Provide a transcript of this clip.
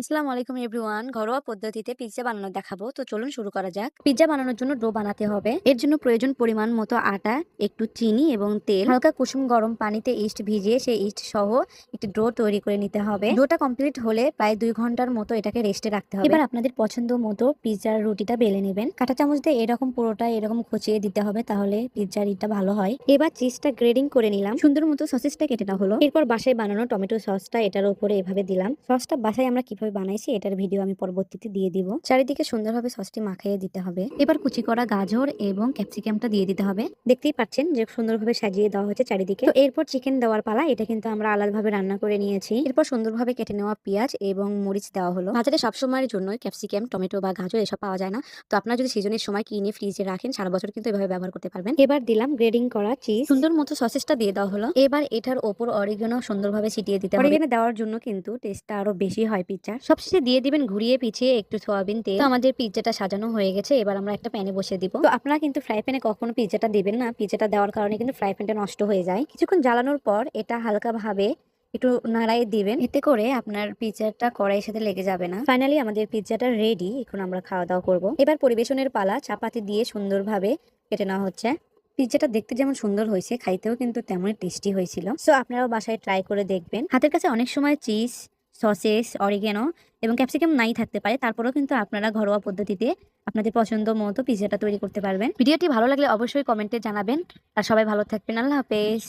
আসসালামু আলাইকুম এভরিওয়ান। ঘরোয়া পদ্ধতিতে পিৎজা বানানো দেখাবো। তো চলুন শুরু করা যাক। পিৎজা বানানোর জন্য ডো বানাতে হবে। এর জন্য প্রয়োজন পরিমাণ মতো আটা, একটু চিনি এবং তেল। হালকা কুসুম গরম পানিতে ইস্ট ভিজিয়ে সেই ইস্ট সহ একটি ডো তৈরি করে নিতে হবে। ডোটা কমপ্লিট হলে প্রায় 2 ঘন্টার মতো এটাকে রেস্টে রাখতে হবে। এবার আপনাদের পছন্দ মতো পিৎজার রুটিটা বেলে নেবেন। কাঁটা চামচ দিয়ে এরকম পুরোটা এরকম খুঁচিয়ে দিতে হবে, তাহলে পিৎজার ইটা ভালো হয়। এবার চিজটা গ্রেডিং করে নিলাম। সুন্দর মতো সসেসটা কেটে নেওয়া হলো। এরপর বাসায় বানানো টমেটো সসটা এটার উপরে এভাবে দিলাম। সসটা বাসায় আমরা কিভাবে বানাইছি এটার ভিডিও আমি পরবর্তীতে দিয়ে দিব। চারিদিকে সুন্দরভাবে সসটি মাখিয়ে দিতে হবে। এবার কুচি করা গাজর এবং ক্যাপসিকামটা দিয়ে দিতে হবে। দেখতেই পাচ্ছেন যে সুন্দরভাবে সাজিয়ে দেওয়া হয়েছে চারিদিকে। তো এরপর চিকেন দেওয়ার পালা। এটা কিন্তু আমরা আলাদাভাবে রান্না করে নিয়েছি। এরপর সুন্দরভাবে কেটে নেওয়া পেঁয়াজ এবং মরিচ দেওয়া হলো। বাজারে সবসময়ের জন্য ক্যাপসিকাম, টমেটো বা গাজর এসব পাওয়া যায় না। তো আপনারা যদি সিজনের সময় কিনে ফ্রিজে রাখেন, সারা বছর কিন্তু এভাবে ব্যবহার করতে পারবেন। এবার দিলাম গ্রেডিং করা চিজ। সুন্দর মতো সসেসটা দিয়ে দেওয়া হলো। এবার এটার ওপর অরিগানো সুন্দরভাবে ছিটিয়ে দিতে হবে। অরিগানো দেওয়ার জন্য কিন্তু টেস্টটা আরো বেশি হয় পিৎজার। সবশেষে দিয়ে দিবেন ঘুরিয়ে পিছিয়ে একটু সয়াবিন তেল। তো আমাদের পিৎজাটা সাজানো হয়ে গেছে। এবার আমরা একটা প্যানে বসিয়ে দিব। তো আপনারা কিন্তু ফ্রাই প্যানে কখনো পিৎজাটা দিবেন না। পিৎজাটা দেওয়ার কারণে কিন্তু ফ্রাই প্যানটা নষ্ট হয়ে যায়। কিছুক্ষণ জ্বালানোর পর এটা হালকা ভাবে একটু নাড়াই দিবেন, এতে করে আপনার পিৎজাটা কড়াইয়ের সাথে লেগে যাবে না। ফাইনালি আমাদের পিৎজাটা রেডি। এখন আমরা খাওয়া দাওয়া করবো। এবার পরিবেশনের পালা। চাপাতি দিয়ে সুন্দরভাবে কেটে নেওয়া হচ্ছে। পিৎজাটা দেখতে যেমন সুন্দর হয়েছে, খাইতেও কিন্তু তেমনই টেস্টি হয়েছিল। সো আপনারাও বাসায় ট্রাই করে দেখবেন। হাতের কাছে অনেক সময় চিজ, সসেস, অরিগেনো এবং ক্যাপসিকাম নাই থাকতে পারে, তারপরেও কিন্তু আপনারা ঘরোয়া পদ্ধতিতে আপনাদের পছন্দ মতো পিৎজাটা তৈরি করতে পারবেন। ভিডিওটি ভালো লাগলে অবশ্যই কমেন্টে জানাবেন। আর সবাই ভালো থাকবেন। আল্লাহ হাফেজ।